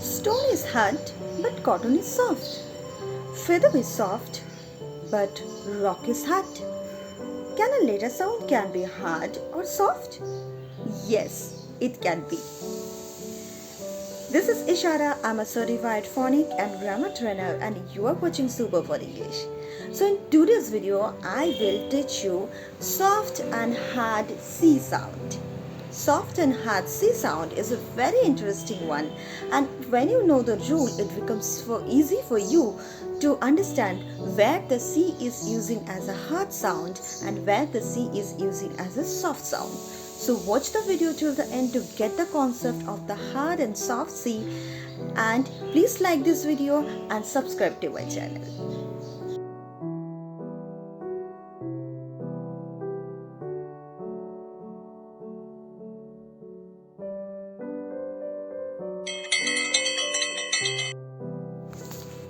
Stone is hard, but cotton is soft. Feather is soft, but rock is hard. Can a letter sound can be hard or soft? Yes, it can be. This is Ishara. I'm a certified phonic and grammar trainer and you are watching Super for English. So in today's video, I will teach you soft and hard C sound. Soft and hard C sound is a very interesting one, and when you know the rule, it becomes easy for you to understand where the C is using as a hard sound and where the C is using as a soft sound. So watch the video till the end to get the concept of the hard and soft C, and please like this video and subscribe to my channel.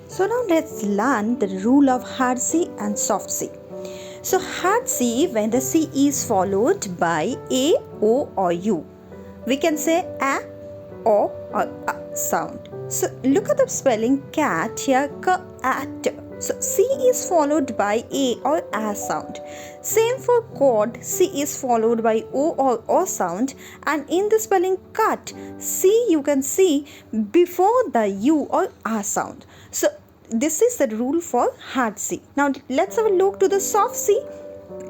So now let's learn the rule of hard C and soft C. So hard C, when the C is followed by A, O or U, we can say A, O or A sound. So look at the spelling cat here, cat. So C is followed by A or A sound. Same for cord, C is followed by O or O sound, and in the spelling cut, C you can see before the U or A sound. So this is the rule for hard C. Now let's have a look to the soft C.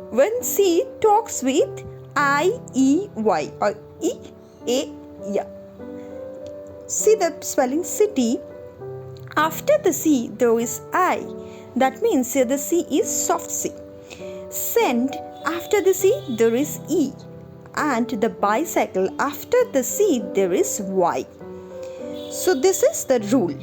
When C talks with I, E, Y or E, A, Y. See the spelling city. After the C there is I. That means here the C is soft C. Send, after the C there is E. And the bicycle, after the C there is Y. So this is the rule.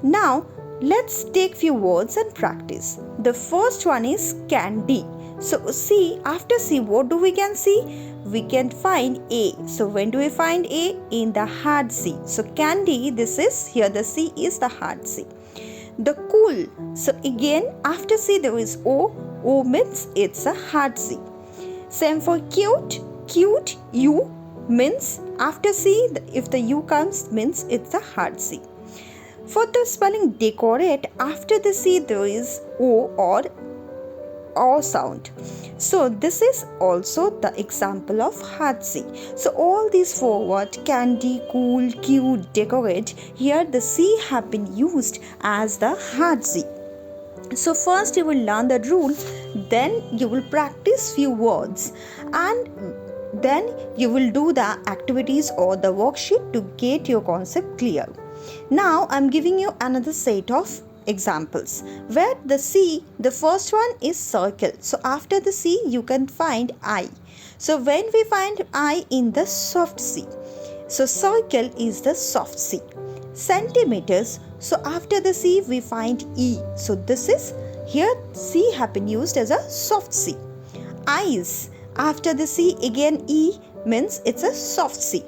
Now let's take few words and practice. The first one is candy. So C, after C what do we can see? We can find A. So when do we find A? In the hard C. So candy, this is here the C is the hard C. The cool. So again after C there is O. O means it's a hard C. Same for cute. Cute, U means after C if the U comes means it's a hard C. For the spelling decorate, after the C there is O or O sound. So this is also the example of hard C. So all these four words, candy, cool, cute, decorate, here the C have been used as the hard C. So first you will learn the rule, then you will practice few words, and then you will do the activities or the worksheet to get your concept clear. Now I am giving you another set of examples where the C, the first one is circle. So after the C you can find I. So when we find I in the soft C, so circle is the soft C. Centimeters, so after the C we find E. So this is here C have been used as a soft C. Eyes, after the C again E means it's a soft C.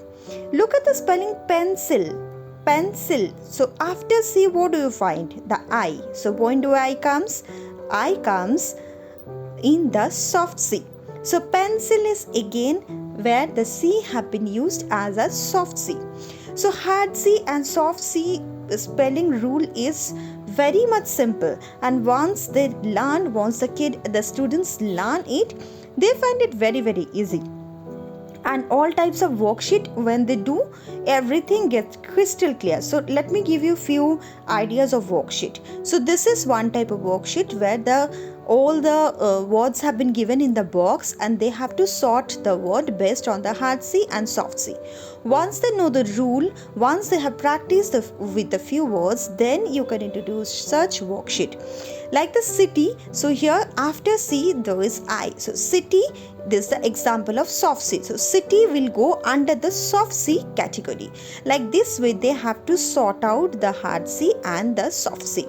Look at the spelling pencil. Pencil. So after C what do you find? The I. So when do I comes? I comes in the soft C. So pencil is again where the C have been used as a soft C. So hard C and soft C spelling rule is very much simple, and once the students learn it, they find it very easy. And all types of worksheet, when they do, everything gets crystal clear. So let me give you few ideas of worksheet. So this is one type of worksheet where all the words have been given in the box, and they have to sort the word based on the hard C and soft C. Once they know the rule, once they have practiced with the few words, then you can introduce such worksheet. Like the city, so here after C there is I. So city, this is the example of soft C. So city will go under the soft C category. Like this way they have to sort out the hard C and the soft C.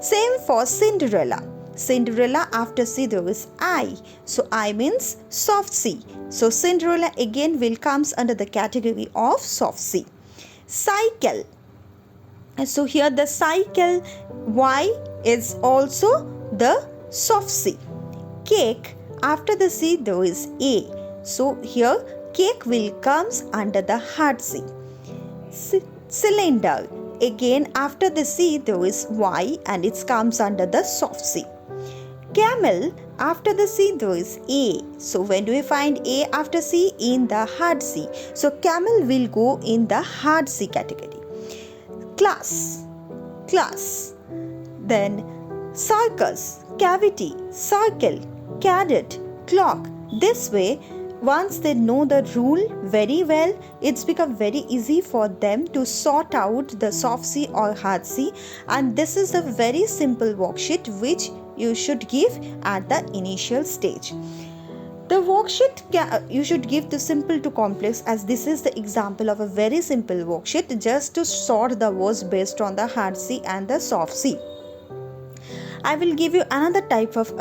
Same for Cinderella. Cinderella, after C there is I. So I means soft C. So Cinderella again will comes under the category of soft C. Cycle. So here the cycle Y is also the soft C. Cake, after the C there is A. So here cake will comes under the hard C. Cylinder. Again after the C there is Y and it comes under the soft C. Camel. After the C there is A. So when do we find A after C? In the hard C. So camel will go in the hard C category. Class. Then circus, cavity, circle, cadet, clock. This way, once they know the rule very well, it's become very easy for them to sort out the soft C or hard C, and this is a very simple worksheet which you should give at the initial stage. The worksheet you should give the simple to complex, as this is the example of a very simple worksheet just to sort the words based on the hard C and the soft C. I will give you another type of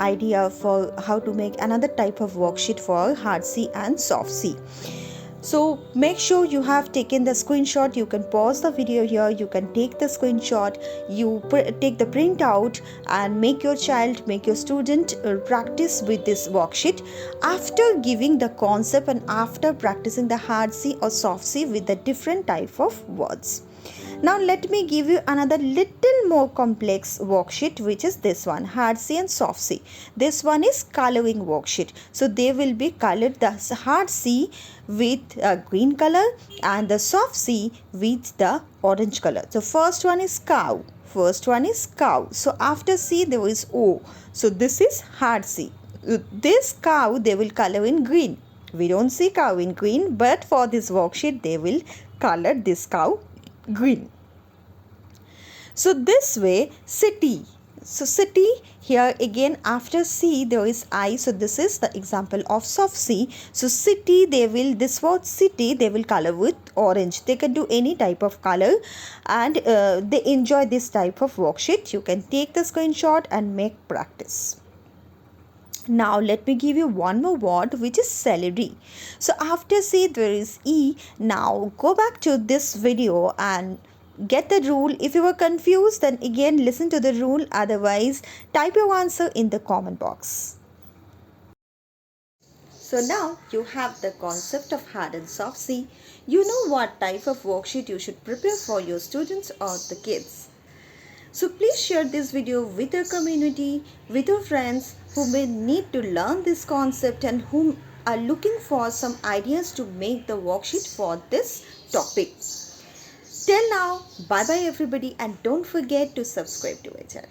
idea for how to make another type of worksheet for hard C and soft C. So make sure you have taken the screenshot. You can pause the video here, you can take the screenshot, you take the printout and make your child, make your student practice with this worksheet after giving the concept and after practicing the hard C or soft C with the different type of words. Now let me give you another little more complex worksheet, which is this one, hard C and soft C. This one is coloring worksheet. So they will be colored, the hard C with a green color and the soft C with the orange color. So first one is cow. So after C there is O. So this is hard C. This cow they will color in green. We don't see cow in green, but for this worksheet they will color this cow green. So this way, city. So city, here again after C there is I. So this is the example of soft C. So city, this word city they will color with orange. They can do any type of color and they enjoy this type of worksheet. You can take the screenshot and make practice. Now let me give you one more word, which is celery. So after C there is E. Now go back to this video and get the rule. If you were confused, then again listen to the rule. Otherwise, type your answer in the comment box. So now you have the concept of hard and soft C. You know what type of worksheet you should prepare for your students or the kids. So please share this video with your community, with your friends who may need to learn this concept and whom are looking for some ideas to make the worksheet for this topic. Till now, bye bye everybody, and don't forget to subscribe to our channel.